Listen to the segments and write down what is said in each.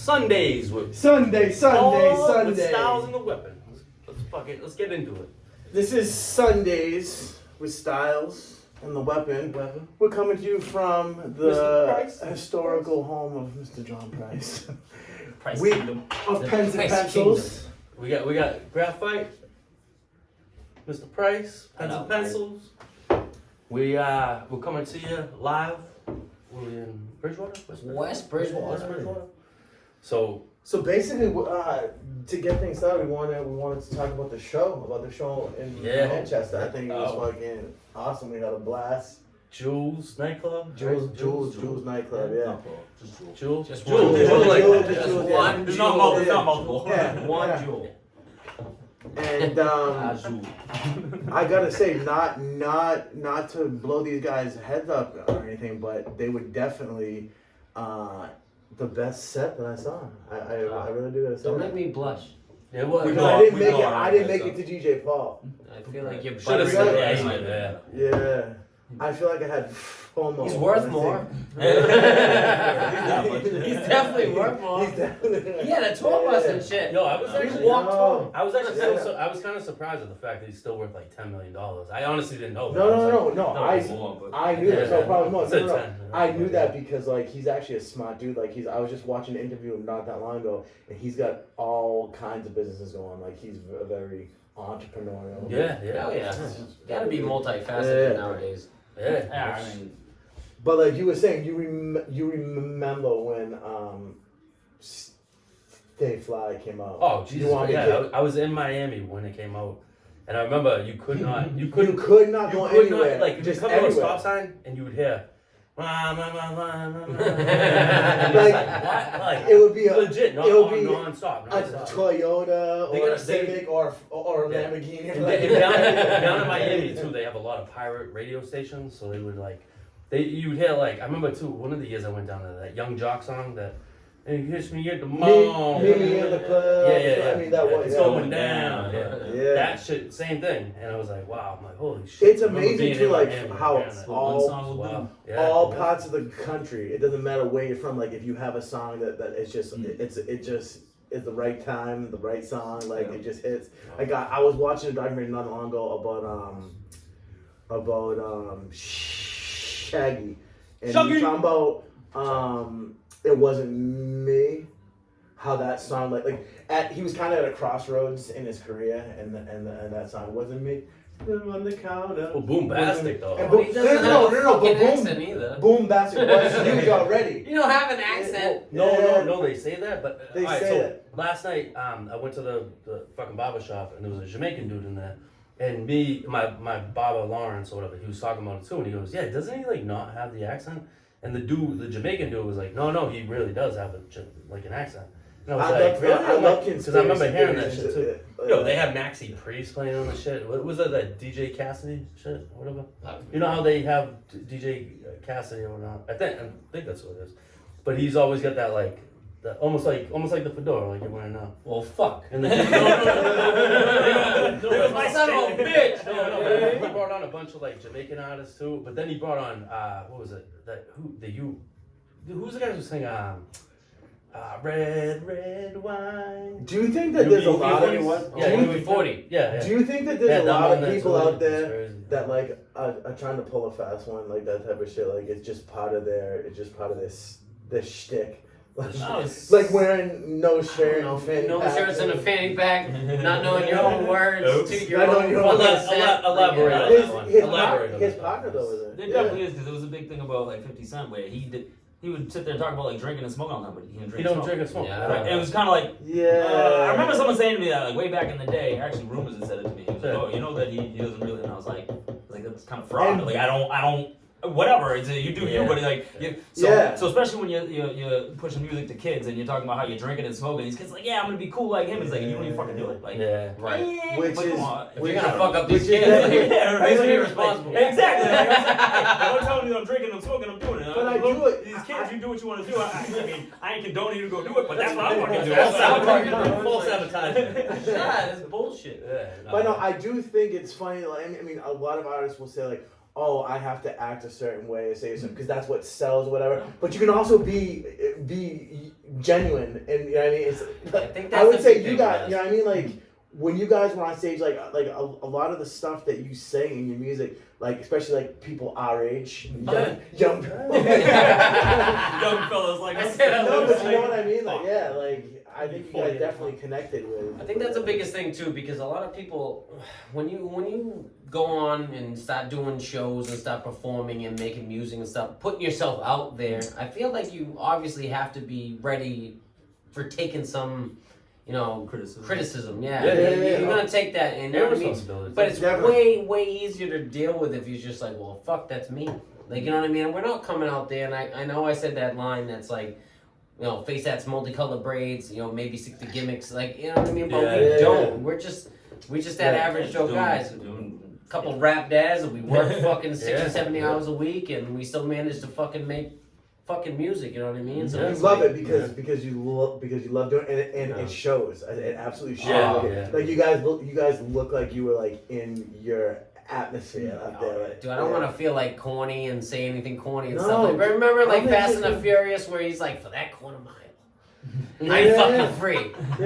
Sundays with Sunday. with Styles and the Weapon. Let's get into it. This is Sundays with Styles and the Weapon. We're coming to you from the historical home of Mr. John Price. Of Pens and Pencils. Kingdom. We got Grafite, Mr. Price, Pens and Pencils. We're coming to you live. We're in Bridgewater? West Bridgewater. So basically, to get things started, we wanted to talk about the show in Manchester. I think it was fucking awesome. We had a blast. Jules nightclub. Jules nightclub. Yeah. Jules. Just one. one. There's not multiple. Yeah. One Jewel. And I gotta say, not to blow these guys' heads up or anything, but they were definitely the best set that I saw. I really do gotta say. Don't that. make me blush. It was. I didn't make it to DJ Paul. I feel like you should have said that. Yeah. I feel like I had FOMO. He's worth more. He's definitely worth more. He's definitely. He had a tour bus and shit. Yo, I was actually I was kind of surprised at the fact that he's still worth like $10 million. I honestly didn't know. No. I knew that. No problem. No. I knew that Okay. because like he's actually a smart dude. Like I was just watching an interview not that long ago, and he's got all kinds of businesses going. Like he's a very entrepreneurial. Yeah. Hell yeah. Gotta be multifaceted nowadays. Yeah. I mean, But like you were saying, you remember when Stay Fly came out? Oh Jesus! Yeah, I was in Miami when it came out, and I remember you could not go anywhere. Like just come to a stop sign and you would hear. Like it would be legit, non-stop. A Toyota or a Civic or a Lamborghini. And down in Miami too, they have a lot of pirate radio stations, so they would you'd hear I remember too, one of the years I went down to that Young Jock song that and you kiss me at the mall. Meet me in the club. Yeah. I mean that was it's going down. Yeah. That shit, same thing. And I was like, wow. I'm like, holy shit. It's amazing too, like how all parts of the country. It doesn't matter where you're from. Like if you have a song that it's just it just is the right time, the right song. Like it just hits. Like I was watching a documentary not long ago about Shaggy, and he's talking about It Wasn't Me. How that song he was kind of at a crossroads in his career, and that song Wasn't Me. On the counter. Well, Boombastic though. He doesn't have a fucking accent either. Boombastic was huge already. You don't have an accent. No, they say that, but they say that. Last night, I went to the fucking barber shop, and there was a Jamaican dude in there, and my barber Lawrence or whatever, he was talking about it too, and he goes, yeah, doesn't he not have the accent? And the Jamaican dude was like, no, he really does have an accent. And I was like, really? I love because I remember hearing that shit too. Yo, they have Maxi Priest playing on the shit. What was that DJ Cassidy shit? Whatever. You know how they have DJ Cassidy or not? I think that's what it is. But he's always got that almost like the fedora like you're wearing now. Well, fuck. And then my son of a bitch. No, he brought on a bunch of Jamaican artists too. But then he brought on what was it? Who's the guy who sang red wine? Do you think that there's a lot of UB40? Yeah. Do you think that there's a lot of people out there that are trying to pull a fast one, like that type of shit? Like it's just part of their shtick. Like wearing no shirt and fanny no pack. shirts and a fanny pack, not knowing your own words, Elaborate. His partner though is it definitely is, because it was a big thing about 50 Cent where he would sit there and talk about drinking and smoking all the time, but he don't drink and smoke. Yeah, right. It was kind of I remember someone saying to me that way back in the day. Actually, rumors had said it to me. He was like, "Oh, you know that he doesn't really." And I was like that's kind of fraud. I don't. Whatever, you do you, but so especially when you're pushing music to kids and you're talking about how you're drinking and smoking, these kids I'm gonna be cool like him. It's you don't even fucking do it. Right. Which is if you're gonna fuck up these kids, right? Be responsible. Exactly. I'm telling you, I'm drinking, I'm smoking, I'm doing it. But I do it. These kids, you do what you want to do. I mean, I ain't condoning you to go do it, but that's what I'm fucking doing. False advertising. That's bullshit. But no, I do think it's funny. I mean, a lot of artists will say oh, I have to act a certain way, say something, because that's what sells, or whatever. But you can also be genuine, and you know what I mean. It's. I think I that's would the say big you thing got. with You know us. what I mean? Like when you guys were on stage, like a lot of the stuff that you say in your music, like especially like people our age, young Young fellas like I us. said No, but you Like, know what I mean? Like, yeah, like I think you guys definitely connected with. I think that's the biggest thing too, because a lot of people, when you go on and start doing shows and start performing and making music and stuff, putting yourself out there, I feel like you obviously have to be ready for taking some, criticism. Yeah, Yeah, you're gonna take that, and you know what I mean. responsibility. But it's Definitely. way easier to deal with if you're just like, well, fuck, that's me. Like, you know what I mean? And we're not coming out there, and I know I said that line that's like, face that's multicolored braids, maybe 60 gimmicks, like, you know what I mean? But we don't. We're just that average Joe guys. Couple rap dads, and we work fucking 60, 70 hours a week, and we still manage to fucking make fucking music, you know what I mean? So You it's love like, it because you love doing it, and it shows. It absolutely shows. Yeah. Like you guys look like you were like in your atmosphere up there. Like, dude, I don't want to feel like corny and say anything corny and No, stuff. Like, remember like I'm Fast just- and the Furious where he's like, for that quarter mile, Yeah. I'm fucking free. You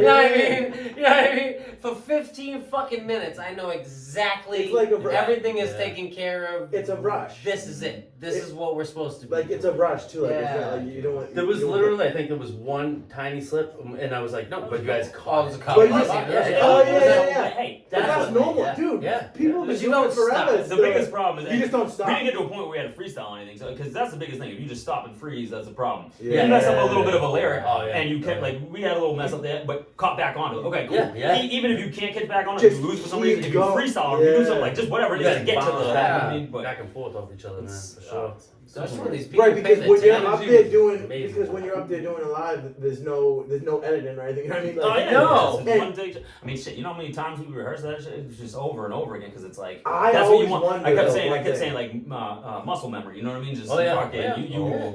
know what I Yeah. mean? You know what I mean? For 15 fucking minutes, I know exactly It's like a- everything is Yeah. taken care of. It's a rush. This is it. This is what we're supposed to be. Like it's a rush too. Like, it's Yeah. not, like you don't want. There was you don't literally, I think there was one tiny slip, and I was like, no, but you guys Oh, caught it was a it. couple. But you- Yeah. Oh, yeah. Hey, But that's what- normal, yeah. dude. Yeah. People have But been you doing don't it forever. stop. It's the still- biggest problem is you just don't stop. We didn't get to a point where we had to freestyle or anything, because that's the biggest thing. If you just stop and freeze, that's a problem. Yeah. You mess up a little bit of a lyric, Oh, yeah. and you kept like we had a little mess up there, but caught back on it. Okay, cool. Yeah. Even if you can't catch back on it, Just you lose for some keep reason. If you going. freestyle, if you do Yeah. something like just whatever it You is guys to get to bounce the. back, but back and forth off each other, man, for sure. Especially when these people Right, pay because the when you're attention. up there doing, Amazing. because when you're up there doing it live, there's no editing or anything. You know what I mean? Oh Like, yeah, No. it's one take. I mean, shit. You know how many times we rehearse that shit? It's just over and over again because it's like I that's what you always want. wonder, I kept though, saying, one thing. like muscle memory. You know what I mean? Just Oh, yeah. fucking, Yeah.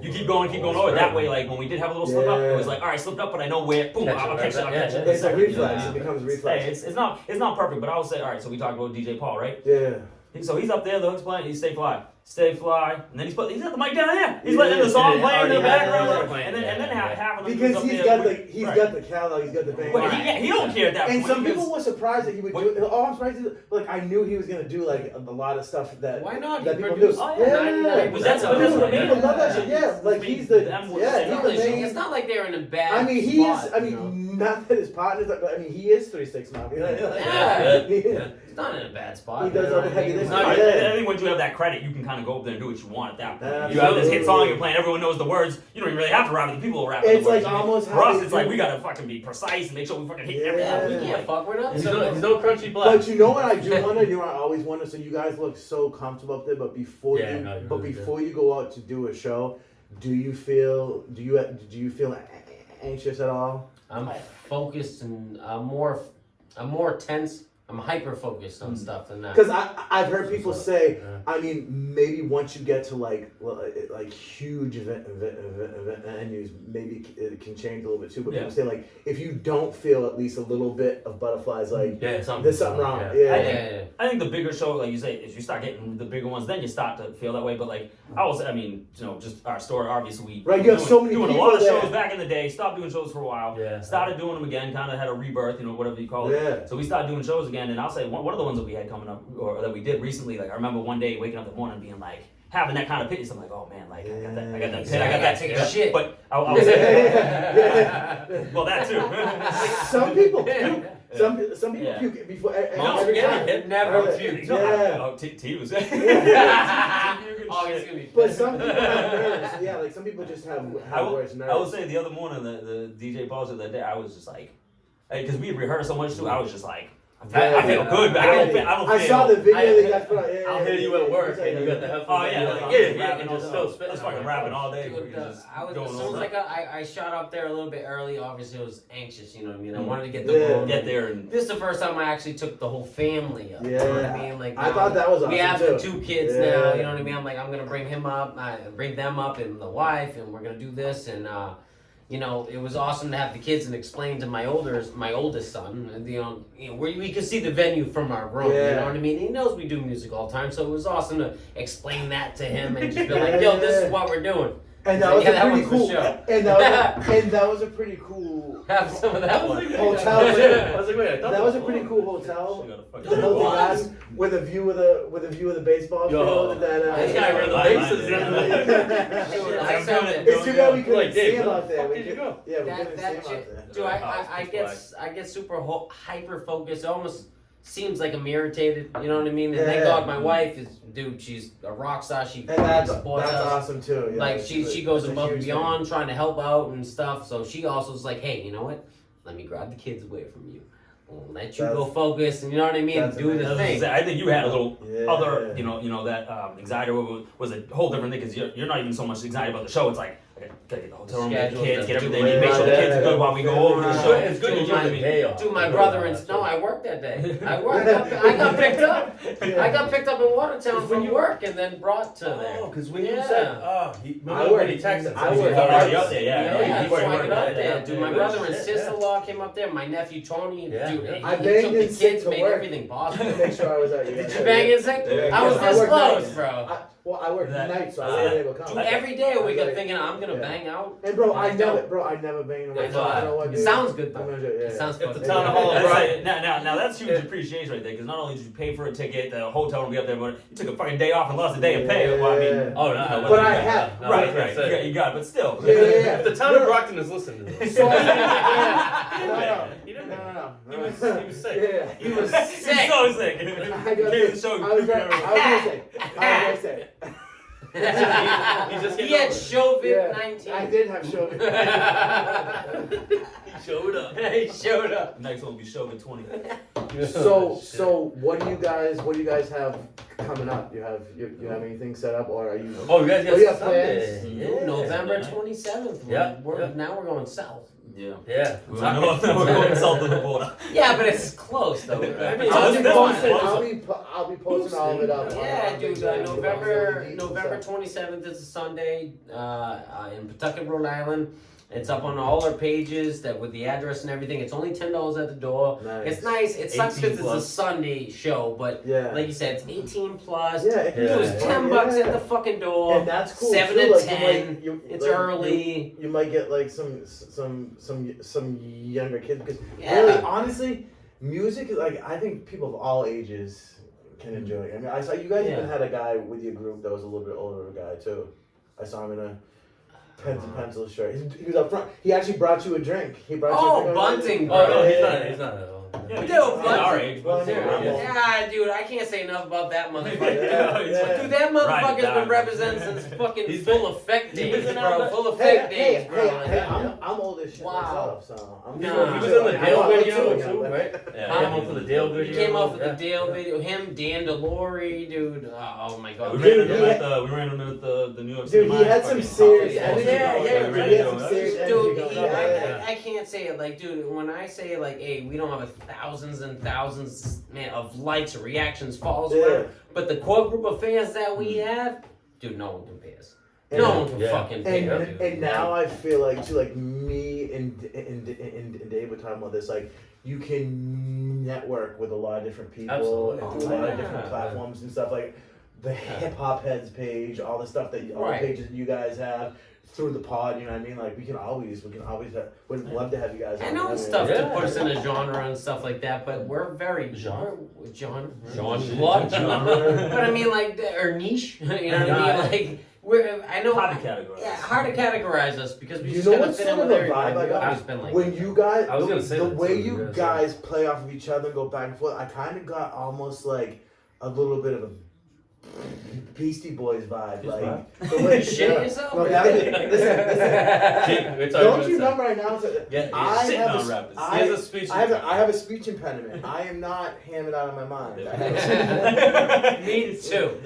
you keep going over. That way, like when we did have a little slip up, it was Yeah. like, all right, slipped up, but I know where. Boom, Catch it, I'll right? catch it. I'll Yeah, catch it. yeah. It's a reflex. Yeah. It becomes reflex. Hey, it's not perfect, but I would say, all right. So we talked about DJ Paul, right? Yeah. So he's up there, the hook's playing, he's stay fly, and then he's got the mic down there. He's Yeah, letting the song yeah, play in the already background, had it and then half of them Because goes up he's there got with- the right. got the catalog, he's got the bang. But he don't care at that And point. some because- people were surprised that he would do it. Oh, I'm surprised. Like I knew he was gonna do like a lot of stuff that. Why not? That He people produced do. 99%. But that's what People made love it. that shit. Yeah, like he's the. Yeah, he's the main. It's not like they're in a bad I mean, he spot, is. I mean, not that his partners. But I mean, he is 3-6 Mafia. You know, like, Yeah. he, He's not in a bad spot. He does you know all the what I heavy mean? It's lifting. not- I think once you have that credit, you can kind of go up there and do what you want at that point. You have this hit Absolutely. song you're playing, everyone knows the words. You don't even really have to rap it. The people will rap it. It's like almost for how us. they It's like do- we gotta fucking be precise and make sure we fucking hit Yeah. Yeah, everything. we can't fuck. We're not. He's no crunchy black. But you know what I do wonder? You know what I always wonder? So you guys look so comfortable up there, but before Yeah, you, no, you but really before you go out to do a show, do you feel anxious at all? I'm focused and I'm more tense. I'm hyper focused on stuff than that. Because I've heard people say, Yeah. I mean, maybe once you get to like huge event venues, maybe it can change a little bit too. But Yeah. people say like if you don't feel at least a little bit of butterflies, like Yeah, there's something wrong. Yeah. I think the bigger show, like you say, if you start getting the bigger ones, then you start to feel that way. But like I was, I mean, just our story. Obviously, we Right, you have so many doing a people lot of there. shows back in the day. Stopped doing shows for a while. Yeah. Started doing them again. Kind of had a rebirth, whatever you call it. Yeah. So we started doing shows again, and I'll say one of the ones that we had coming up, or that we did recently. Like I remember one day waking up in the morning being like having that kind of pit. So I'm like, oh man, like I got that pit, I got that Take a shit. But I was Yeah. well, that too. Some people puke. Some people Yeah. puke before Most every get time. it, never Right. puke. Yeah. Oh, T was. Oh, it's gonna be. But some people have nerves. Yeah, like some people just have worse nerves. I will say the other morning, the DJ Paul show that day, I was just like, because we had rehearsed so much too, I was just like, I feel good, but I don't feel. I saw the video that you guys put out. Yeah, I'll hear you at work, and you got the the headphones. Oh yeah, you're like, like, I'm yeah, rapping and all just day. still spitting. I was fucking rapping all day. Dude, Just I was, going as soon all as night. I shot up there a little bit early, obviously I was anxious, you know what I mean? I wanted to get the Yeah. room. Get there and This is the first time I actually took the whole family up. Yeah. You know what I mean? Like I now thought that was we have awesome, the too. 2 kids Yeah. now, you know what I mean? I'm like, I'm gonna bring him up, bring them up and the wife, and we're gonna do this, and it was awesome to have the kids and explain to my oldest son, and we could see the venue from our room, you Yeah. know what I mean? He knows we do music all the time, so it was awesome to explain that to him and just be like, yo, this is what we're doing. And that was yeah, a that pretty one's for cool. sure. And that was a pretty cool Have some of that one. hotel. I was like, wait, I thought That was a pretty cool hotel. She got a fucking- The Hilton was. Garden with a view of the baseball Yo. field. And then, This guy ran the bases. Dude, I saw that. It's too bad we couldn't Like, see Dave, him where out the there. fuck We did you could- go? Yeah, we That, couldn't see that him out shit, there. dude, I get super hyper focused. It almost seems like I'm irritated. You know what I mean? And thank Yeah. God my wife is, dude. She's a rock star. She And that's supports us. awesome too. Yeah, Like she goes that's a above and huge beyond trying to help out and stuff. So she also is like, hey, you know what? Let me grab the kids away from you. I'll let you go focus, and you know what I mean. that's Do the amazing. thing. I think you had a little Yeah. other, that anxiety was a whole different thing because you're not even so much anxiety about the show. It's like, okay, gotta get the hotel room, get the Schedules, kids, get do everything, the make sure the kids are yeah, good while we go over the yeah. show. It's good Dude, you get the day off. Dude, my brother and no, I worked that day. I got picked up. I got picked up in Watertown from work and then brought to there. Oh, because when you Yeah. said, remember when he texted? I He's worked- already up there, Yeah, yeah. that's why I got up Yeah, there, dude. My yeah, brother and shit, sister-in-law came up there. My nephew Tony, Yeah, dude, yeah. I he banged took in the sick kids, to made work. everything possible. To make sure I was at you. Did you bang in sick? Yeah. I was I this worked close, nights. bro. I worked That- nights, so I wasn't able to come. Dude, every day I wake up Yeah. thinking I'm gonna Yeah. bang out. And bro, And I I never, don't. banged I away. So I don't know what. It dude. sounds good I'm though. gonna do it. It Yeah. sounds If the fucking town good. hall That's Right. like, now that's huge appreciation right there because not only did you pay for a ticket, the hotel room, be up there, but you took a fucking day off and lost a day of pay. Well, I mean, Oh, no. But I have- right, you got it, but still. Yeah. If the town of Brockton is listening to this, So he no, didn't. no. He was sick. Yeah. He was He's sick. so sick. I got Came to sick. show I was gonna say. He's just He getting had over it. COVID-19. I did have show. He showed up. He showed up. Next one will be show with 20. So what do you guys have coming up? You have anything set up, or are you? Oh, you guys got Oh, yeah, Sunday. plans. Yeah. November 27th. Yeah, Now we're going south. Yeah. Yeah. We're going south of the border. Yeah, but it's close though. I mean, I'll this be one's posting. closer. I'll be posting all of it up. yeah, on dude. Instagram. November Stuff. 27th is a Sunday in Pawtucket, Rhode Island. It's up on all our pages that with the address and everything. It's only $10 at the door. Nice. It's nice. It sucks 18 because it's a plus. Sunday show, but Yeah. like you said, it's 18 plus. Yeah, It was Yeah. $10 at the fucking door. And that's cool. 7 too. to Like, 10. It's early. You might get like some younger kids because Yeah. really, honestly, music is like I think people of all ages can enjoy it. I mean, I saw you guys Yeah. even had a guy with your group that was a little bit older guy too. I saw him in a pens and pencils shirt. He was up front. He actually brought you a drink. He brought you a drink. Bunting, Oh, bro. no, Yeah. he's not. Yeah, Dude, he's our age, but Well, yeah. Yeah, dude, I can't say enough about that motherfucker. Yeah. Dude, that Right, motherfucker's down. been representing since fucking He's full effect days, been bro. out Full Hey, effect hey, days, bro. hey, I'm old as shit Wow. myself, so I'm Nah. He was in the I Dale know, video too, too, yeah. right? Yeah. Came up for the Dale video. He came off with Yeah. the Dale video. Him, Dan DeLore, dude. Oh my We god. ran Dude, into him at the New York Dude, City. he Mine had some fucking serious college. energy. Yeah, going. yeah, He had some serious energy Dude, going. he, I can't say it like, dude, when I say like, hey, we don't have thousands and thousands, man, of likes or reactions, follows, Yeah. whatever, but the core group of fans that we have, dude, no one compares. And- No one can Yeah. fucking compare, dude. And now I feel like too, like me and Dave were talking about this, like you can network with a lot of different people Absolutely. and through a lot of Yeah. different platforms and stuff like the Hip Hop Heads page, all the stuff that all Right. the pages that you guys have through the pod. You know what I mean? Like we can always have, would love to have you guys. I on. know mean, it's tough Yeah. to put us in a genre and stuff like that, but we're very Genre? John, What? but I mean like or niche, you know what I mean? Like we're I know Hard to categorize. Yeah, hard to categorize us because we You just know kind what of fit sort in of with a everything. vibe I We've got? always been like when you guys, I was gonna say the that way too, you yeah, guys play off of each other and go back and forth, I kind of got almost like a little bit of a Beastie Boys vibe, like the way Shit yourself? No, listen. Don't you remember I announced it? Yeah, I sitting have on a, rappers. I, He has a speech I have a speech impediment. I am not hamming out of my mind. Me too.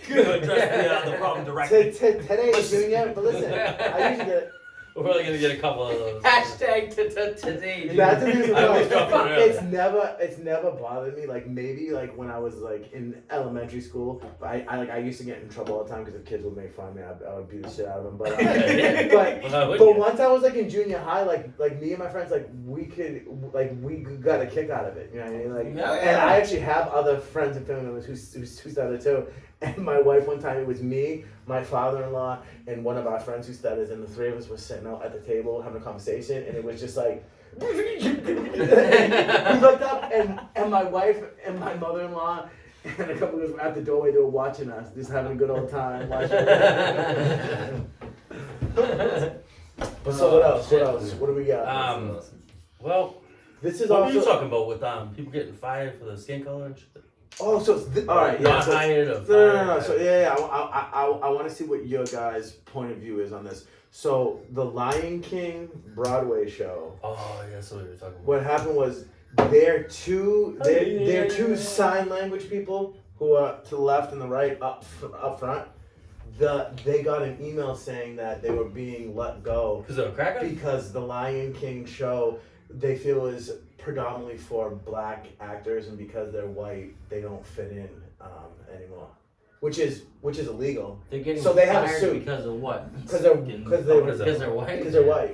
Good. Address the problem directly. Today is doing it, but listen, I usually get. We're probably gonna get a couple of those. Hashtag today. dude. That's the reason I why. was dropping it early. It's never bothered me. Like maybe like when I was like in elementary school, I used to get in trouble all the time because the kids would make fun of me. I would beat the shit out of them. But but once I was like in junior high, like me and my friends, like we got a kick out of it. You know what I mean? Like, and I actually have other friends and family members who started too. And my wife, one time, it was me, my father-in-law, and one of our friends who studied, and the three of us were sitting out at the table having a conversation, and it was just like. We looked up, and my wife and my mother-in-law and a couple of us were at the doorway. They were watching us, just having a good old time. So what else? What do we got? Well, this is what also. were you talking about with people getting fired for the skin color and shit? Oh, so all right, yeah. Not So hired or no. So yeah. I want to see what your guys' point of view is on this. So the Lion King Broadway show. Oh yeah, that's what you were talking about. What happened was they're two sign language people who are to the left and the right up front. They got an email saying that they were being let go Because they're a cracker? because the Lion King show they feel is predominantly for black actors, and because they're white they don't fit in anymore, which is illegal. They're getting so they have a fired suit because of what? because they're Because they're white.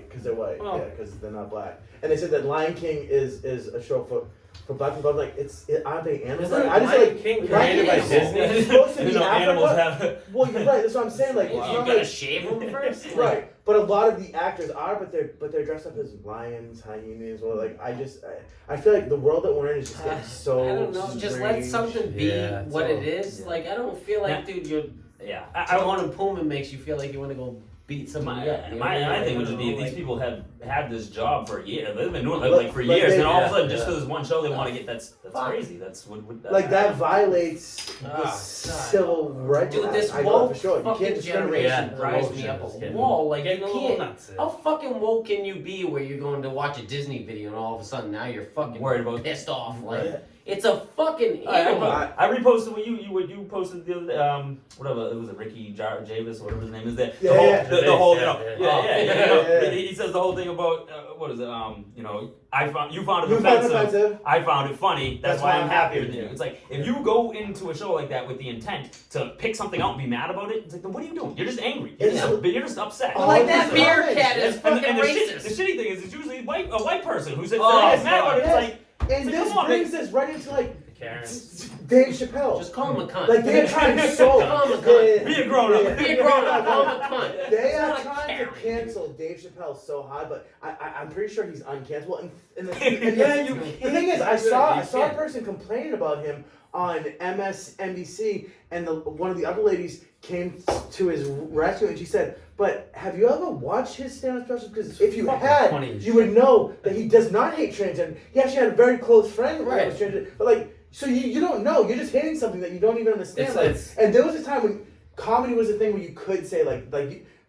because they're white. Oh. Yeah, because they're not black. And they said that Lion King is a show for black people. I'm like, aren't they animals? Isn't I just Lion like King Lion created by King Disney? is supposed to be animals Africa. have. Well, you're right. That's what I'm saying. Like, You it's not gotta like, shave them first. right. But a lot of the actors are, but they're dressed up as lions, hyenas, or like I feel like the world that we're in is just getting so. I don't know. Just let strange. something be what it is. Yeah. Like I don't feel like, dude, you're. Yeah, Timon and Pullman makes you feel like you want to go beat somebody up. You know? My thing would just be if these people have had this job for a year, they've been doing it like for years, they- and all of a sudden yeah. just because one show they want to get that's crazy. That's what Like that violates the God. civil rights. Dude, this I know woke for sure. You fucking can't discriminate. generation Yeah, drives the me woke up a generation. wall. Like you Getting a little can't. nuts, yeah. How fucking woke can you be where you're going to watch a Disney video and all of a sudden now you're fucking Worried about- pissed off? Like Yeah. it's a fucking animal. I reposted what you posted the other day, whatever it was, Ricky Javis, whatever his name is. There, Yeah, the whole, you know, yeah. He says the whole thing about what is it? You know, you found it You found it offensive. offensive. I found it funny. That's why I'm happier than you. Yeah. It's like if you go into a show like that with the intent to pick something out and be mad about it, it's like then what are you doing? You're just angry. You're just upset. Oh, Like that it's beer garbage. cat is fucking the racist. shitty thing is, it's usually a white person who says Oh, they're mad about it. It's yes. like, And so this come on, brings us right into like Karen. Dave Chappelle. Just call him a cunt. Like they're trying so Call him a cunt. be a grown up. Yeah. Be a grown up. Call him a cunt. They It's are not a trying to Karen. cancel Dave Chappelle so hard, but I'm pretty sure he's uncancelable. And the thing is, I saw a person complaining about him on MSNBC, and one of the other ladies came to his rescue, and she said, "But have you ever watched his stand-up specials? Because if you had, you would know that he does not hate transgender. He actually had a very close friend that was transgender, but like." So you don't know. You're just hating something that you don't even understand. And there was a time when comedy was a thing where you could say like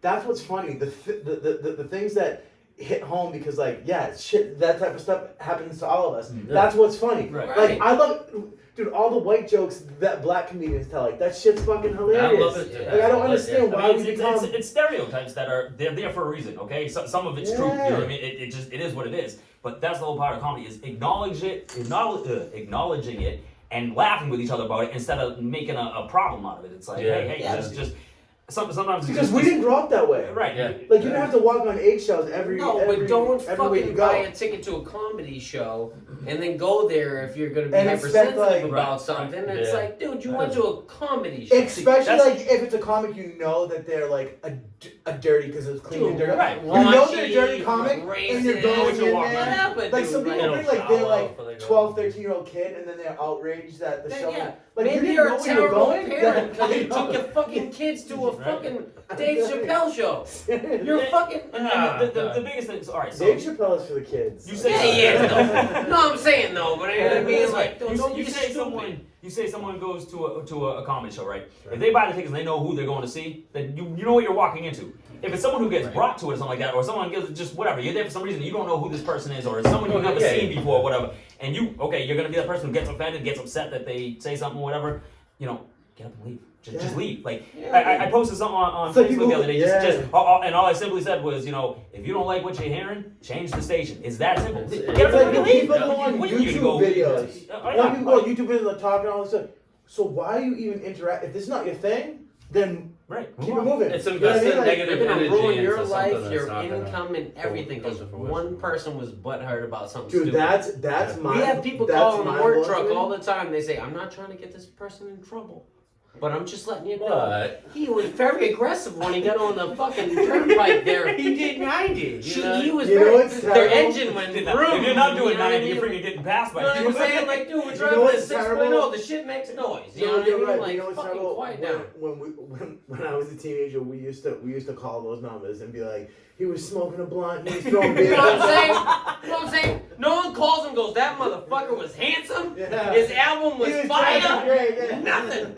that's what's funny. The things that hit home because shit, that type of stuff happens to all of us. Yeah. That's what's funny. Right. Like I love, dude, all the white jokes that black comedians tell. Like that shit's fucking hilarious. I love it, too. Like I don't understand why we become. It's stereotypes that they're there for a reason. Okay, so, some of it's true. You know what I mean? It is what it is. But that's the whole part of comedy is acknowledging it and laughing with each other about it instead of making a problem out of it. It's like, hey, just sometimes Because we didn't grow up that way. right. Yeah. Like you didn't have to walk on eggshells every. No, every, but don't everywhere you fucking go. buy a ticket to a comedy show and then go there if you're going to be And expect, hypersensitive like- about something. Right. It's Yeah. like, dude, you went to a comedy show. Especially like if it's a comic, you know that they're like a dirty because it's clean and dirty. Right. You know they're a Raunchy, dirty comic, and you're racist, going in there. whatever, Like dude, some people like- bring like they're like They don't 12, 13-year-old kid, and then they're outraged that the show. Yeah. Like Maybe you you're didn't a know where you were terrible going. parent because you I know. took your fucking kids to a Right. fucking Dave Chappelle show. You're fucking. And the biggest thing is, all right, so Dave Chappelle is for the kids. You say- Yeah, he is though. No, I'm saying though, but you know what I mean? It's Like, like, don't you be say stupid. someone goes to a comedy show, right? If they buy the tickets and they know who they're going to see, then you know what you're walking into. If it's someone who gets brought to it or something like that, or someone gives just whatever, you're there for some reason, you don't know who this person is, or it's someone you've never seen before, whatever, and you're gonna be that person who gets offended, gets upset that they say something, or whatever, get up and leave. Just leave. Like I posted something on So Facebook people- the other day. yeah. And all I simply said was, if you don't like what you're hearing, change the station. It's that simple. It's Get It's up like and when leave. people go on What are you YouTube gonna go- videos. Oh, When people go on YouTube videos and talk and all this stuff. So why are you even interact? If this is not your thing, then Right. Keep it moving. It's You know what I mean? invested Like, negative They're gonna energy ruin into your something life, that's your not gonna income, and everything come because to fruition. one person was butthurt about something Dude, stupid. that's my. We have people that's calling the my work look, truck man. all the time. They say, "I'm not trying to get this person in trouble, but I'm just letting you know." But He was very aggressive when he got on the fucking turnpike there. he did 90. He was You know very. what's Their terrible? engine went If vroom. you're not doing you know what I 90, you're mean? freaking getting passed by You know what I'm people. saying? Like, dude, we're You driving know a what's 6.0. terrible? The shit makes noise. You You know know, what I you're mean? right. Like, You know what's fucking terrible? quiet down. When I was a teenager, we used to call those numbers and be like, he was smoking a blunt, he was throwing beer. You know what I'm saying? You know what I'm saying? No one calls him and goes, that motherfucker was handsome. Yeah. His album was He was fire. driving great, yeah. Nothing.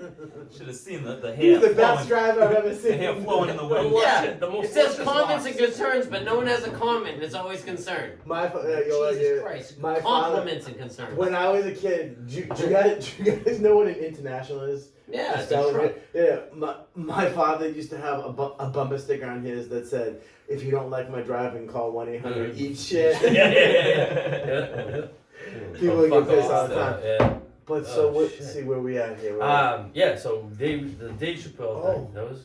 Should have seen the He was hair the best flowing. driver I've ever The seen. hair flowing in the wind. Yeah. The most It says luscious comments locks. and concerns, but no one has a comment, and it's always concern. Jesus Christ. my Compliments and concerns. When I was a kid, do you guys know what an international is? Yeah, it's a Spelling truck. it? Yeah, my father used to have a bumper sticker on his that said, "If you don't like my driving, call 1-800-EAT shit." Yeah. People Oh, get fuck pissed off all the stuff, time. Yeah. But Oh, shit. see where we at here. Yeah. So the Dave Chappelle thing. That was.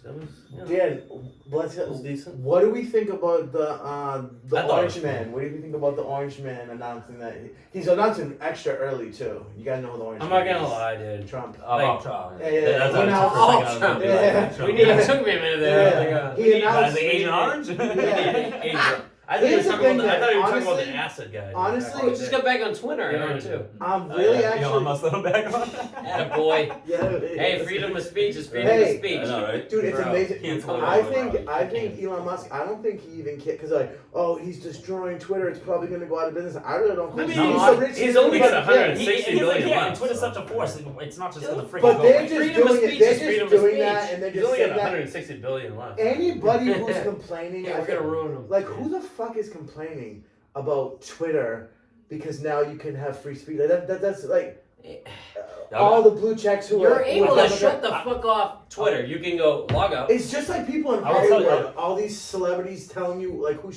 You know, Dan, that was decent. what do we think about the I thought it Orange was Man? What do you think about the Orange Man announcing that he's announcing extra early too? You gotta know who the Orange I'm Man not gonna is. lie, dude. Trump. Oh, Like- Trump. Yeah, yeah, That's he announced- Oh, it took me a minute there. Yeah. Like, He Guys, announced the Agent Orange? Yeah. I thought you were Here's the talking thing, about. I thought you were man. talking about the Honestly- acid guy. honestly- Oh, we just got back on Twitter, I Yeah, heard, too. I'm really Elon actually. Musk let him back on. That boy. Yeah, Hey, freedom of speech is freedom Hey. of speech. I know, right? Dude, it's Bro, amazing. cancel it. I think Elon Musk. I don't think he even cares because like, oh, he's destroying Twitter. It's probably gonna go out of business. I really don't think. I he's mean, so rich. he's only got Yeah. 160 He's billion like, yeah, left, Twitter's so. such a force. It's not just gonna freaking But go they're away. just Freedom of doing it. speech They're is freedom just of doing speech. that, and they're He's just only saying got that. 160 billion left. Anybody who's complaining, Yeah, we're gonna ruin him. Like, who the fuck is complaining about Twitter because now you can have free speech? Like, that's like all the blue checks who You're are able who to are- shut the fuck off Twitter. You can go log out. It's just like people in I will tell you- Hollywood. All these celebrities telling you like who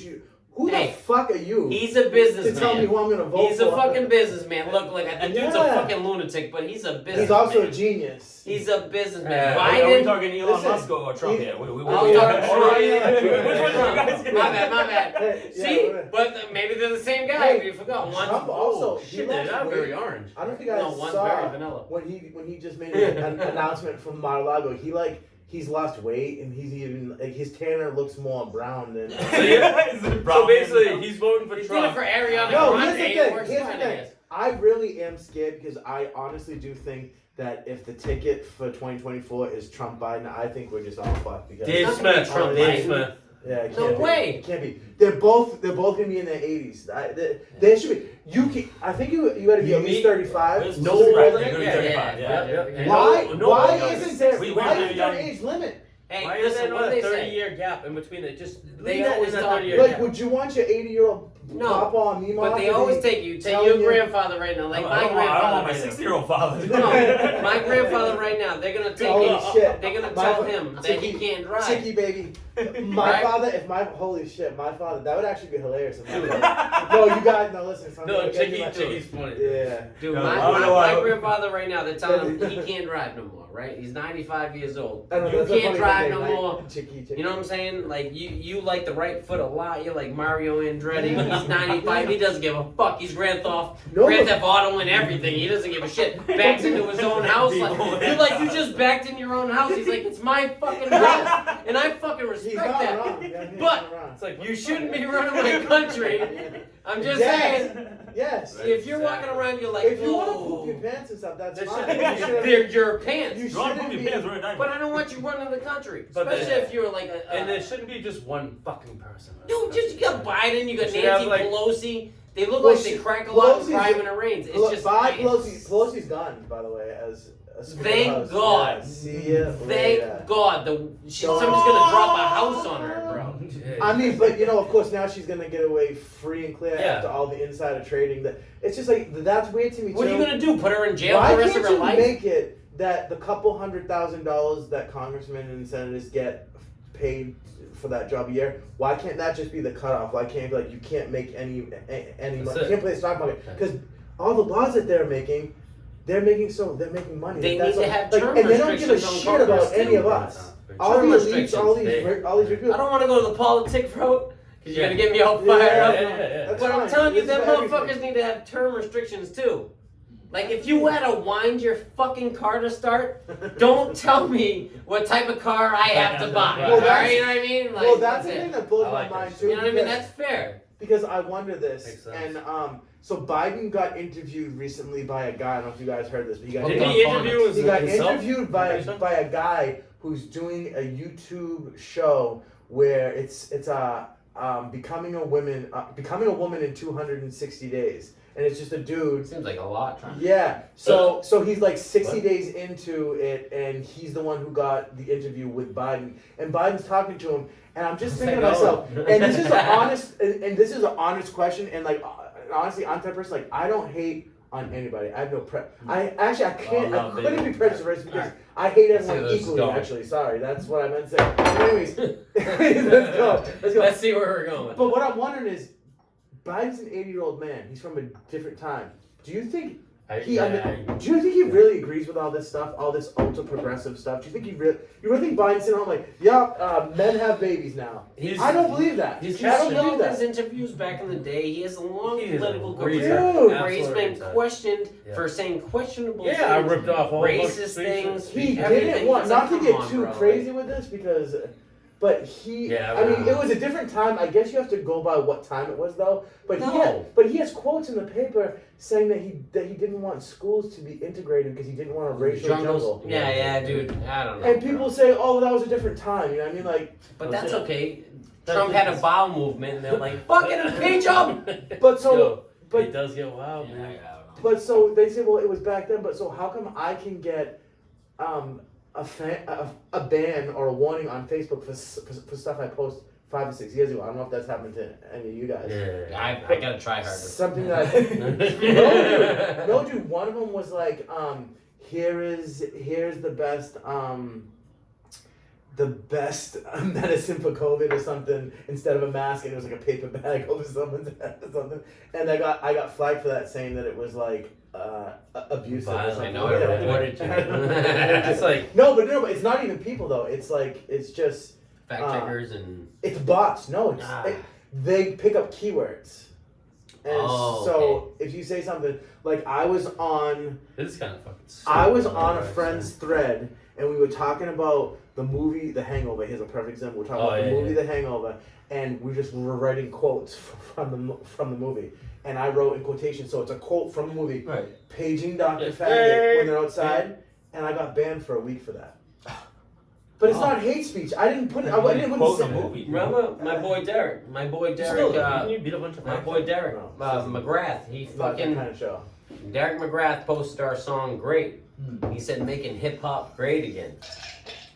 Hey, the fuck are you He's a to tell me businessman. who I'm gonna vote He's for? a fucking businessman. Look, like the dude's a Yeah. fucking lunatic, but he's a businessman. He's also a genius. He's a businessman. Yeah. Are we Biden. talking Elon Listen, Musk or Trump he- here? Oh, you're talking Trump. Which one are you guys My bad, my bad. Hey, yeah, See, right. but maybe they're the same guy. Hey, If you forgot, one's Trump also. he Shit, they're lost not weight. very orange. I don't think I no, one's saw very vanilla. when he just made an announcement from Mar-a-Lago. He's lost weight and he's even like his tanner looks more brown than. So basically, he's voting for He did it Trump. for Ariana No, Grande. here's the It thing. works Here's the fine, I thing. guess. I really am scared because I honestly do think that if the ticket for 2024 is Trump Biden, I think we're just all fucked. Because Dave It's not gonna be Smith. Trump, Dave Biden. Smith. yeah, it No can't be. way. It can't be. They're both gonna be in their 80s. They should be. I think you got to be at least 35. No, to be right, president. you're gonna be 35, yeah. Why? No, Why no, isn't there? we Why have is there young- an age limit? Hey, Why is listen, there what not they a say? 30-year gap in between it? Just They leave that always in that talk- 30-year Like, gap. would you want your 80-year-old No, papa or Mima? But they to always be take telling your you- grandfather right now. Like my I don't grandfather. want my right now. 60-year-old father. No, my grandfather right now. They're gonna take Holy him. shit. They're gonna My tell fa- him that he Chicky- can't drive. Chicky baby. My Right? father, holy shit, my father, that would actually be hilarious. If my father, no, you guys, no, listen. son, No, you gotta do Chicky's that. funny. Yeah. Dude, No, my I don't know why- grandfather right now, they're telling him he can't drive no more, right? He's 95 years old. I know, You that's a can't funny drive nickname, no right? more. Chicky. You know what I'm saying? Like, you like the right foot a lot. You're like Mario Andretti. He's 95. He doesn't give a fuck. He's Grand Theft Auto and everything. He doesn't give a shit. Backs into his own house. Like, you just backed in your own house. He's like, it's my fucking house. And I fucking He's respect not that. wrong. Yeah, he's But- not wrong. It's like You shouldn't be running my country. I'm just Yes. saying, Yes. if you're walking around, you're like, If you want to whoa. poop your pants and stuff, that's There fine. shouldn't You be- shouldn't- They're your pants. You You want to shouldn't move be. your pants right now. But I don't want you running the country. But Especially the- if you're like and there shouldn't be just one fucking person. Dude, you got Biden, you got You should Nancy have, like- Pelosi. They look Well, like they she- crack a lot and Pelosi's- cry when it rains. It's just Pelosi's gone, by the way, as Speaker Thank House. God. Yeah, see ya Thank later. God. Somebody's gonna drop a house on her, bro. I mean, but of course, now she's gonna get away free and clear Yeah. after all the insider trading. That it's just like that's weird to me. What are you too. gonna do? Put her in jail Why for the rest can't of her you life? make it that the couple $100,000 that congressmen and senators get paid for that job a year? Why can't that just be the cutoff? Why can't it be like you can't make any money? That's You it. can't play the stock market because all the laws that they're making money. They That's need to all- have like, term and they don't give a restrictions on shit about Congress, any too. of us. all Term the elites, restrictions. all these people. I don't want to go to the politic route because you're gonna get me all fired up. That's But I'm fine. telling you, This is them for everything. motherfuckers need to have term restrictions too. Like, if you had to wind your fucking car to start, don't tell me what type of car I have to buy. Well, Alright, you know what I mean? Like, Well, that's the it. thing that blows I my like mind that too. You know what I mean? because- That's fair. Because I wonder this, Makes sense. and so Biden got interviewed recently by a guy. I don't know if you guys heard this, but he got Did he interview he got himself? interviewed by a guy who's doing a YouTube show where it's becoming a woman in 260 days, and it's just a dude. Seems like a lot. Yeah. So he's like 60 days into it, and he's the one who got the interview with Biden, and Biden's talking to him, and I'm just thinking to myself, and this is an honest question, and like honestly, I'm the type of person, like, I don't hate on anybody. I have no I couldn't be prejudiced because I hate everyone equally. Actually, sorry, that's what I meant to say. But anyways, let's go. Let's see where we're going. But what I'm wondering is, Biden's an 80-year-old man. He's from a different time. Do you think do you think he really agrees with all this stuff, all this ultra progressive stuff? Do you think you really think Biden's sitting home like, yeah, men have babies now? I don't believe that. Did I you don't see believe all that. his interviews back in the day? He has a long He is a political retard. career Dude. where he's been Absolutely. questioned Yeah. for saying questionable Yeah, I things, ripped off all racist things. He everything. didn't want, He's like, not to come get on, too bro. crazy with this because, but he, Yeah, I mean, it was a different time. I guess you have to go by what time it was though. But No. he has quotes in the paper saying that he didn't want schools to be integrated because he didn't want a racial jungle. Yeah, dude. I don't know. And people say, oh, that was a different time. You know what I mean? Like, But That's that's it. okay. Trump had a bowel movement, and they're like, "Fucking impeach him!" but so, Yo, but it does get wild, Yeah, man. I don't know. But so they say, well, it was back then. But so how come I can get a ban or a warning on Facebook for stuff I post 5 or 6 years ago? I don't know if that's happened to any of you guys. Yeah. I gotta try harder. Something that no, dude. One of them was like, here's the best medicine for COVID or something instead of a mask, and it was like a paper bag over someone's head or something. And I got flagged for that, saying that it was like abusive. Or something. I know. I reported you. It's like No, but it's not even people though. It's just Fact checkers and it's bots. No, they pick up keywords. And so if you say something like I was on it's kind of fucking. I was on a friend's thread and we were talking about the movie The Hangover. Here's a perfect example. We're talking about the movie The Hangover, and we were writing quotes from the movie. And I wrote in quotation, so it's a quote from the movie. Right. Paging Dr. Faggot when they're outside, and I got banned for a week for that. But it's not hate speech. I didn't put it. I didn't quote say the movie. remember my boy Derek. Didn't you beat a bunch of My boy Derek No, McGrath. He It's not that fucking kind of show. Derek McGrath posted our song "Great." He said making hip hop great again,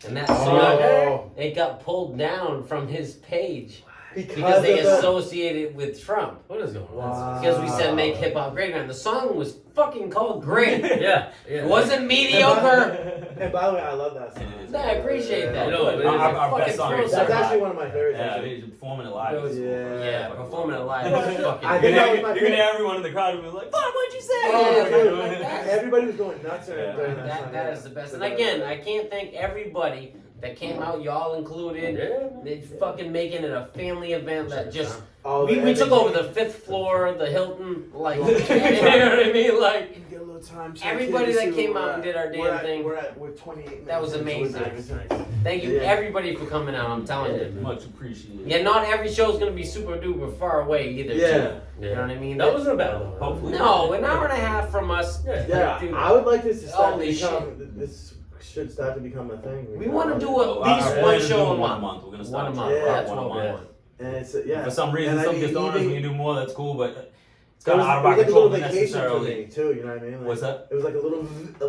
and that song it got pulled down from his page because they associated it with Trump. What is going on? Wow. Because we said make hip hop great again. The song was fucking called Great. Yeah. It wasn't mediocre. And by the way, I love that song. No, I appreciate that. You know, But our fucking best song throw is That's some- actually one of my favorites. Yeah, actually. they performing it live. Those- Yeah. performing it live was fucking. I You're think that gonna, was my you're gonna have everyone in the crowd and be like, "Fuck, what'd you say?" Oh, Yeah, dude, like that. everybody was going nuts during that song. That is the best. And again, I can't thank everybody that came out, y'all included. Yeah. They fucking making it a family event that just. Oh, We took over the 5th floor of the Hilton, like, you know what I mean? Like, Get a little time. everybody that came out and did our damn thing. We're 28 minutes. That was in, so amazing. it's- Thank you Yeah. everybody for coming out, I'm telling you. Much appreciated. Yeah, not every show's gonna be super duper far away either. Yeah. Too. You know what I mean? That wasn't bad though. Hopefully. No, an hour and a half from us. Yeah, Dude. I would like this to start to Holy become. This should start to become a thing. We want to do Oh, at least our one plan is show doing a one month. We're gonna One start a month. Yeah. That's one a what we month. want. And it's yeah. For some reason, And I some mean, guest owners even- when you do more, that's cool, but it's It kind was, of out of it our was like a control little vacation for necessarily. me too. You know what I mean? Like, What's that? It was like a little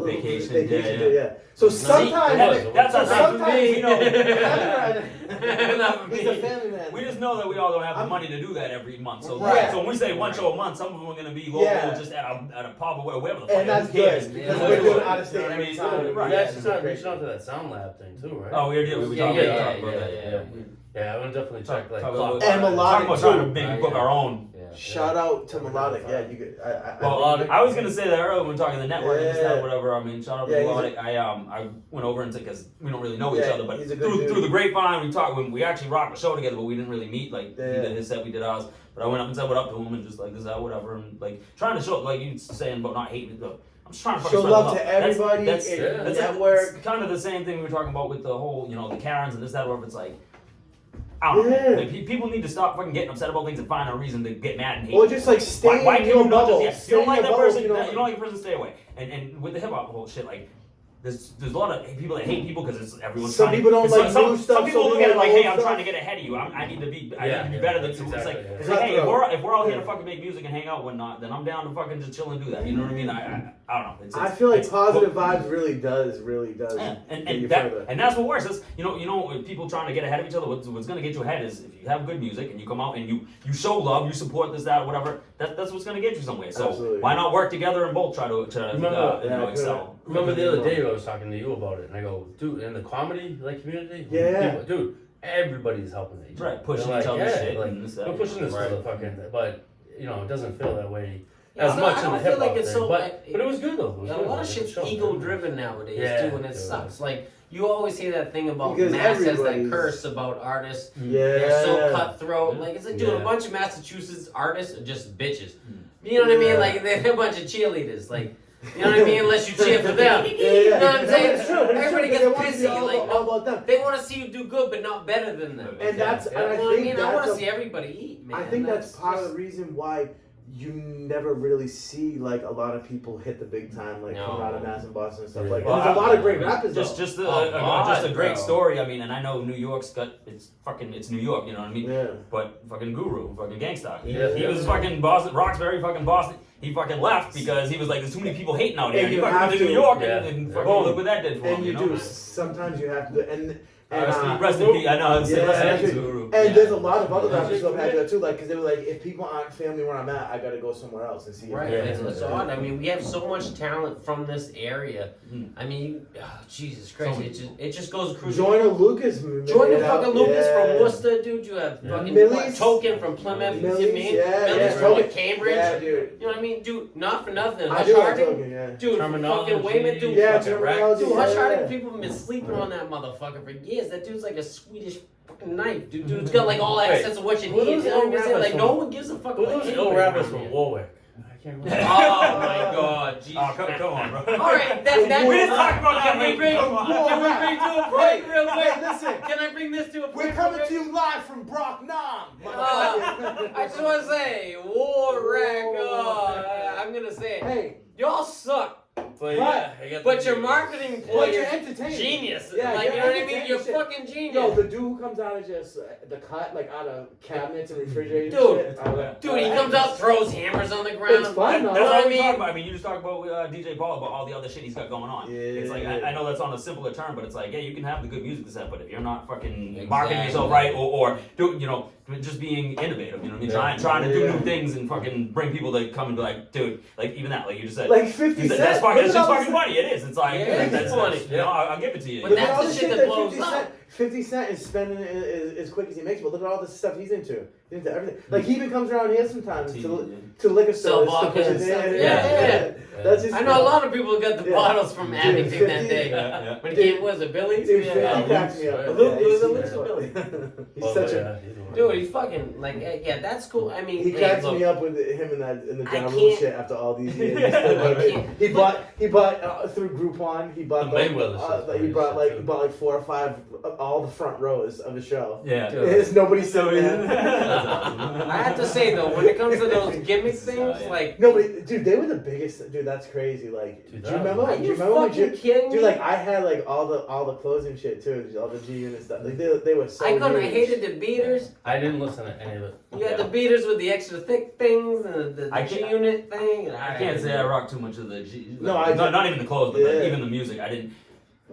Vacation, day. yeah. So See, sometimes That's our sometimes for me. You know, Not for he's a me. family man. we just know that we all don't have the money to do that every month. So, Right. so when we say one show a month, some of them are gonna be local, Yeah. just at a pub or wherever the fuck. And that's who cares? good because Yeah. we're doing out of You know state what I every mean? time. Right. You guys should start reaching out to that Sound Lab thing too, right? Oh, we did. We Yeah, talked yeah, about that. yeah. Yeah, I want to definitely check like Talk clock. about And melodic talking about trying to too. maybe book our own. Yeah. Shout out to Melodic. Yeah, you could. I was gonna say that earlier when we were talking the network and this, that, whatever. I mean, shout out to Melodic. I went over into because we don't really know each other, but through the grapevine we talked. When we actually rocked the show together, but we didn't really meet. Like he did his set, we did ours. But I went up and said what up to him and just like this, that, whatever, and like trying to show, like you saying about not hating. I'm just trying to show love to everybody. That's network. It's kind of the same thing we were talking about with the whole, the Karens and this, that, whatever. It's like. I don't know. Like, people need to stop fucking getting upset about things and find a reason to get mad and hate. Or just like stay why in your bubble. If you don't like that person, you don't like a person, stay away. And with the hip hop whole shit, like there's a lot of people that hate people because everyone's some people don't like new stuff. Some people look at it like, hey, I'm trying to get ahead of you. I need to be better than you. It's like, hey, if we're all here to fucking make music and hang out and whatnot, then I'm down to fucking just chill and do that. You know what I mean? I don't know. I feel like positive vibes really does. And that's what works. That's, people trying to get ahead of each other. What's gonna get you ahead is if you have good music and you come out and you show love, you support this, that, whatever. That's what's gonna get you somewhere. So why not work together and both try to excel? Remember the other day I was talking to you about it, and I go, dude, in the comedy community, dude, everybody's helping each other. Right, pushing each other's shit. Like, we're pushing this to the fucking, but it doesn't feel that way as much in the I hip feel hop like it's thing. so. But it was good though. A lot of shit's ego driven nowadays too, and it sucks. Like you always hear that thing about because Mass has that curse about artists. They're so cutthroat. Like it's like, dude, a bunch of Massachusetts artists are just bitches. You know what I mean? Like they're a bunch of cheerleaders. Like. You know what I mean? Unless you cheer for them. You know what I'm saying? It's true. Everybody gets pissy. All about them. They want to see you do good, but not better than them. And that's, and I think I want to see everybody eat, man. I think that's part of the reason why you never really see like a lot of people hit the big time, like coming out of Mass and Boston and stuff like that. Well, there's a lot of great rappers. Just a great story. I mean, and I know New York's got it's New York. You know what I mean? Yeah. But fucking Guru, fucking Gangsta. He was fucking Boston. Roxbury, fucking Boston. He fucking left because he was like, there's too many people hating out here. And he fucking went to New York and fucking look what that did for him. And you do. Sometimes you have to. And rest in peace. I know. Rest in peace, Guru. And there's a lot of other rappers who have had that too, like, because they were like, if people aren't family where I'm at, I gotta go somewhere else and see. Right. It's odd. I mean, we have so much talent from this area. I mean, Jesus Christ, it just goes crucial. Join a Lucas. Join the fucking Lucas from Worcester, dude. You have fucking Token from Plymouth. Millie's from Cambridge. Yeah, dude. You know what I mean, dude? Not for nothing. I Hush do like Harding, Token, dude. Fucking Weymouth, dude. Yeah, terminology. Dude, Hush Harding, people have been sleeping on that motherfucker for years. That dude's like a Swedish fucking knife, dude. Dude's got like all access to what you need. You know what I'm saying? Like no one gives a fuck. Who those ill rappers from Warwick? I can't remember. Oh my God, Jesus. Oh, come on, bro. All right, that's that. We didn't talk about that. Can we bring to a break real quick? Listen. Can I bring this to a break? We're coming to you live from Brock Nam. I just want to say, Warwick. I'm gonna say it. Hey, y'all suck. But your marketing but play you're is entertaining. genius. Yeah, like, you know what I mean? entertaining You're shit. fucking genius. Yo, the dude who comes out of just the cut, like out of cabinets and refrigerators. Dude, he comes out, throws hammers on the ground. It's fun, though. You know what I mean? I mean, you just talk about DJ Paul about all the other shit he's got going on. It's like I know that's on a simpler term, but it's like, yeah, you can have the good music to set, but if you're not fucking marketing yourself right or do just being innovative, you know what I mean? Trying to do new things and fucking bring people to come and be like, dude, like even that, like you just said, like 50 Cent. That's fucking funny. It is. It's like it's funny. I'll give it to you. But that's the shit that blows up. 50 Cent is spending it as quick as he makes, but look at all the stuff he's into. He's into everything. Like he even comes around here sometimes to liquor stores. Yeah. That's just, I know a lot of people got the bottles from Abington that day. When he came, was it Billy's? Dude, 50 cracks me up. It was a Luke's Billy. He's such a... Dude, he's fucking, like, yeah, that's cool. I mean, he cracks me up with him in the John Rule shit after all these years. He bought through Groupon. He bought he bought like 4 or 5 all the front rows of the show. Yeah, there's nobody sitting there. I have to say though, when it comes to those gimmick things, like nobody, dude, they were the biggest. Dude, that's crazy. Like, do you remember? Are you fucking kidding me? Dude, like I had like all the clothing shit too, all the G Unit stuff. Like they were so. I hated the beaters. I didn't listen to any of it. You had the beaters with the extra thick things and the G Unit thing. I can't say I rock too much of the G. No, I not even the clothes, but even the music. I didn't.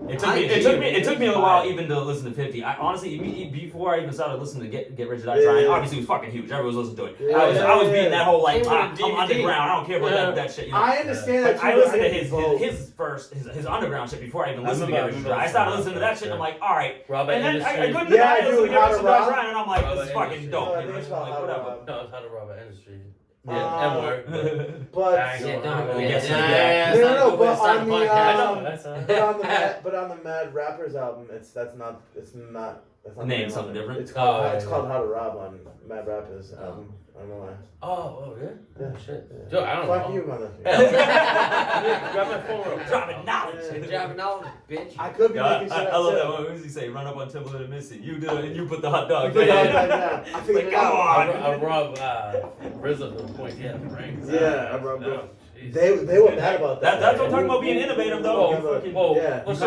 It took me a while even to listen to 50. I honestly, before I even started listening to Get Rich or Die Trying, obviously it was fucking huge. Everyone was listening to it. I was being that whole like, I'm underground. I don't care about that shit. You know? I understand that. I listened to his underground shit before I even listened to Get Rich or Die. I started listening to that shit. And I'm like, all right. And then I couldn't deny listening to Get Rich or Die Trying, and I'm like, this is fucking dope. You know, like whatever. No, it's How to Rob an Industry. Yeah, M-word. But but on the Mad Rappers album, it's not Name something different. It's called How to Rob on Mad Rappers album. I don't know why. Oh, yeah? Yeah. Shit. Yeah. Dude, I don't Fuck know. you, motherfucker. Grab my phone real quick. Dropping knowledge. Dropping knowledge, bitch. I could be making shit up. I love too. that one. What does he say? Run up on Timberland and miss it. You do it, and you put the hot dog. I figured it out. I robbed RZA for the point he had rings. Yeah, I robbed him. They were mad about that. That's what I'm talking about being innovative, though. Whoa, yeah. let's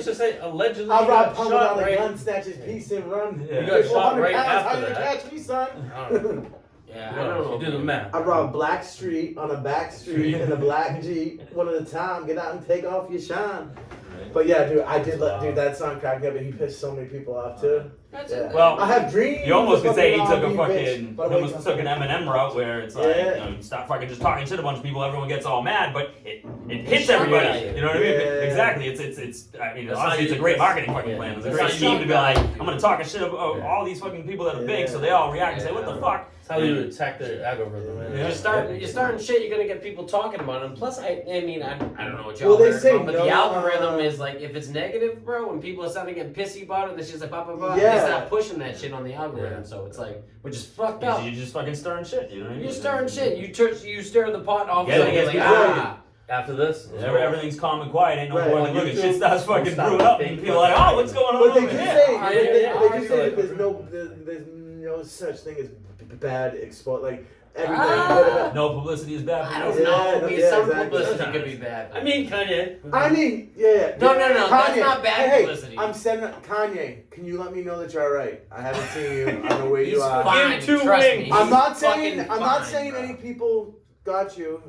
just say allegedly I you robbed got Pump shot on a right. gun, snatch his piece and run. Yeah. You got shot 400 right pounds, after how you that. catch me, son? I don't know. Yeah, I don't know. You do the math. I robbed Black Street on a back street in a black Jeep. One at a time. Get out and take off your shine. But yeah, dude, I did dude, that song cracked me up, and he pissed so many people off too. That's Yeah. it. Well, I have dreams. you almost could say he of took a being fucking, rich, but he wait, almost took an Eminem route where it's like, Yeah. you stop fucking just talking shit a bunch of people, everyone gets all mad, but it hits everybody. You know what I mean? Yeah. Exactly. It's. I mean, That's honestly, how it's a you- great marketing fucking plan. It's a That's great how scheme you- to be like, I'm gonna talk a shit about all these fucking people that are big, so they all react and say, what the fuck? That's how you attack the algorithm, man. Yeah. You're starting shit. You're gonna get people talking about it. And plus, I mean, I don't know what y'all Well, they heard say from, but no, the algorithm is like, if it's negative, bro, when people are starting to get pissy about it, and it's just like, blah, blah, blah, Yeah. they start pushing that shit on the algorithm. So it's like, which is fucked up. You're just fucking stirring shit. You know what I mean? You're stirring shit. You stir the pot off. Yeah, and you're like, yeah. After this, Everything's calm and quiet. Ain't no Right. more On than looking. YouTube, Shit starts fucking stop brewing up, being and people are like, oh, what's going on But they over do here? say, Yeah, they do say yeah. that there's no such thing as bad expo. Like everything. good about- No publicity is bad. I don't Yeah, know. yeah, Some exactly. publicity could be bad. I mean, Kanye. I mean, yeah. No, that's Kanye, not bad hey, publicity. I'm sending Kanye. Can you let me know that you're alright? I haven't seen you. I don't know where you He's are. fine. Give him 2 Trust me. wings. He's I'm not saying. fucking I'm not fine, saying bro. any people got you.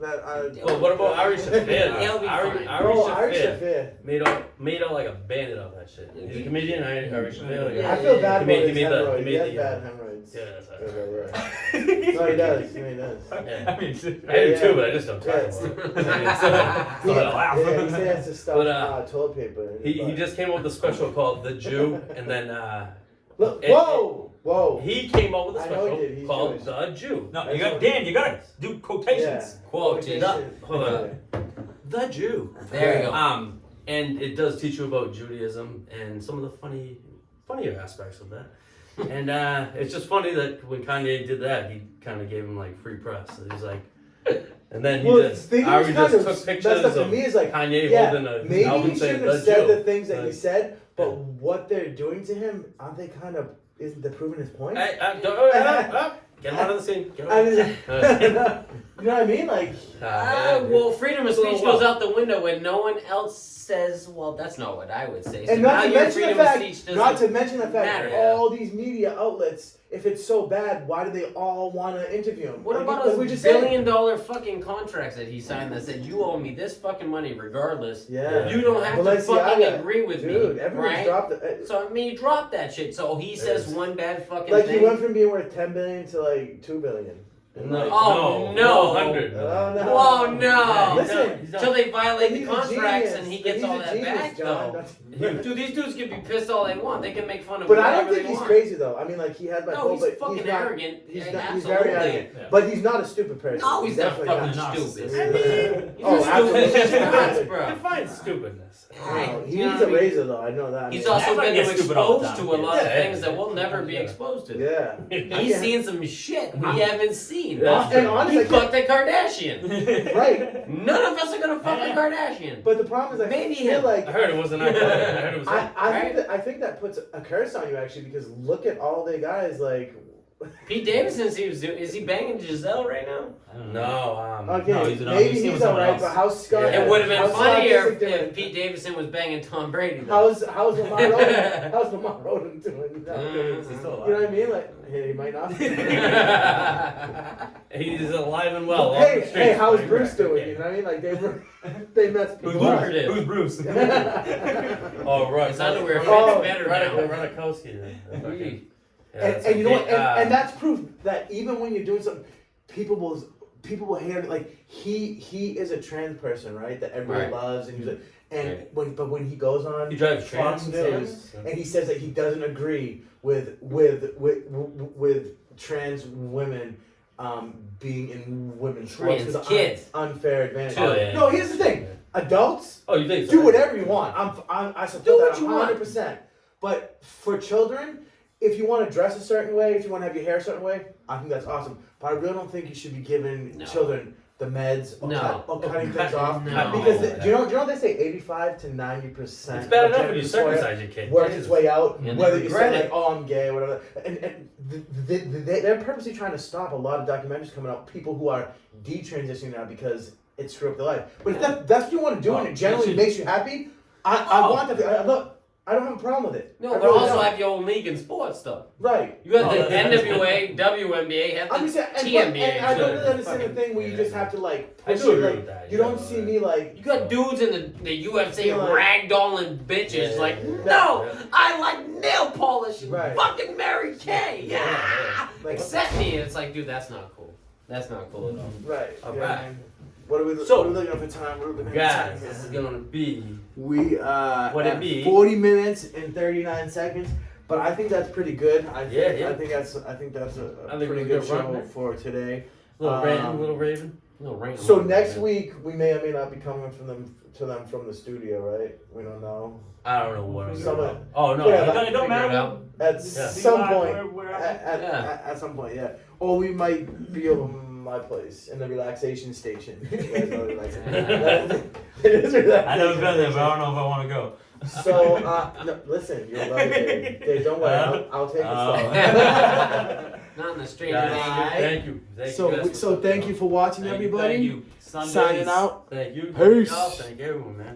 That Well, what about Ari Shaffir? He'll be fine. Ari Ari Shaffir Shaffir. made out like a bandit of that shit. He's a comedian, Ari Shaffir. Like, Yeah, I feel bad He about made his the- hemorrhoids. he He made has the, bad hemorrhoids. Yeah, that's Right. No, he does. He does. Yeah. I mean, I do too, but I just don't talk Yeah. about it. He, laugh. yeah, he has to stuff But, toilet paper. He just came up with a special called The Jew, and then Look, it- whoa. he came up with a I know he special did, he's called Jewish. The Jew. No, you gotta do quotations. Quotation. Hold on. The Jew. There you go. And it does teach you about Judaism and some of the funnier aspects of that. And it's just funny that when Kanye did that, he kind of gave him like free press. So he's like, and then Well, Ari just took pictures of of me is like, Kanye yeah, holding a maybe album he saying shouldn't have The said Jew. the things that he Like, said, but yeah. what they're doing to him, aren't they kind of? Isn't they proving his point? Hey, get him out of the scene. Get him I out. mean, you know what I mean? Like, Well, freedom of It's a little speech goes wild. out the window when no one else says, well, that's not what I would say. So and now not to your mention the freedom of fact, speech not doesn't to mention the fact matter. that all these media outlets, if it's so bad, why do they all want to interview him? What Like, about like we his just said? billion-dollar fucking contracts that he signed that said you owe me this fucking money regardless? Yeah. You don't have to Balenciaga, fucking agree with dude, me, everyone's right? dropped it. So I mean, he dropped that shit. So he says Yes. one bad fucking Like thing. he went from being worth 10 billion to like 2 billion. No, Oh, no. 100. Oh, no. Whoa, no! Listen, Till they violate the he's a contracts genius, and he but gets he's all a that genius, back, John. though. Dude, these dudes can be pissed all they want. They can make fun of But him I don't whatever think they he's want. crazy though. I mean, like he has my No, but he's fucking he's not, arrogant. He's, Yeah, not, he's very absolutely. arrogant. Yeah. But he's not a stupid person. No, he's not definitely fucking not. stupid. I mean, He's Oh, a stupid absolutely. nuts, bro. Define stupidness. Wow, he You know needs what a I mean? razor though. I know that. He's man. also Everybody been gets stupid all the exposed time. to a lot of Yeah. things that we'll never be exposed to. Yeah. He's seen some shit we haven't seen. That's And true. honestly, He fucked a Kardashian. right. None of us are gonna fuck a Kardashian. But the problem is, I Maybe feel him. like I heard it wasn't that. I heard it was him. I think that puts a curse on you actually because look at all the guys like. Pete Davidson, is he banging Giselle right now? I don't know. No, Okay, No, he's maybe seen he's with someone alright, else. but how's Scott? It would have been how's Scott funnier Disick doing? if Pete Davidson was banging Tom Brady. Though. How's Lamar Odom? How's Lamar Odom doing? Mm. You know what I mean? Like he might not. He's alive and well. Hey, how's Bruce doing? You know what I mean? Like they messed people up. Who's Bruce? Oh, right. His underwear fits better now. Radikowski. And you know what? And that's proof that even when you're doing something, people will hate it. Like he is a trans person, right? That everyone loves, and he's like, when he goes on he drives Fox News and he says that he doesn't agree with trans women being in women's sports because kids unfair advantage. Oh, yeah. No, here's the thing: adults, you think so? do whatever you want. I support that 100%. But for children, if you want to dress a certain way, if you want to have your hair a certain way, I think that's awesome. But I really don't think you should be giving children the meds or cutting things off. No. Because do you know they say 85 to 90%. It's bad enough when you circumcise your kid. Works its way out, And whether you regret say it. like, oh, I'm gay or whatever. And they're purposely trying to stop a lot of documentaries coming out, people who are detransitioning now because it screwed up their life. But if that's what you want to do and it generally makes you happy, I want that. Look, I don't have a problem with it. No, but also have your own league in sports stuff. Right. You got the NWA, WNBA, have the TNBA. And I don't really understand the thing where you just have to like push I do it. agree Like, with that. you don't see me like. You got dudes in the UFC Yeah, like- ragdolling bitches like, yeah. no, Yeah. I like nail polish and Right. fucking Mary Kay. Yeah. Like- Accept me. And it's like, dude, that's not cool. That's not cool at all. Right. All yeah, right. man. What are we So- looking at for time? What are we looking at Guys, for time? this is gonna be. We What it at be? 40 minutes and 39 seconds, but I think that's pretty good. I think Yeah. I think that's a I think pretty we good got run show there. for today. Little Raven. No, right. So next week we may or may not be coming to them from the studio, right? We don't know. I don't know what I'm Some doing. of- Oh no, Yeah, it don't Figure it matter. out. At Yeah. some point. Where At some point, yeah. Or we might be over my place in the relaxation station. You guys know the relaxation. It is relaxation. I never been there, but I don't know if I want to go. So, no, listen, you'll love it, Dave. Don't worry, I'll take it slow. Not in the stranger Guys, danger. thank you. Thank you guys So for- thank you for watching, everybody. Thank you. Sundays. Signing out. Thank you. Peace. Thank everyone, man.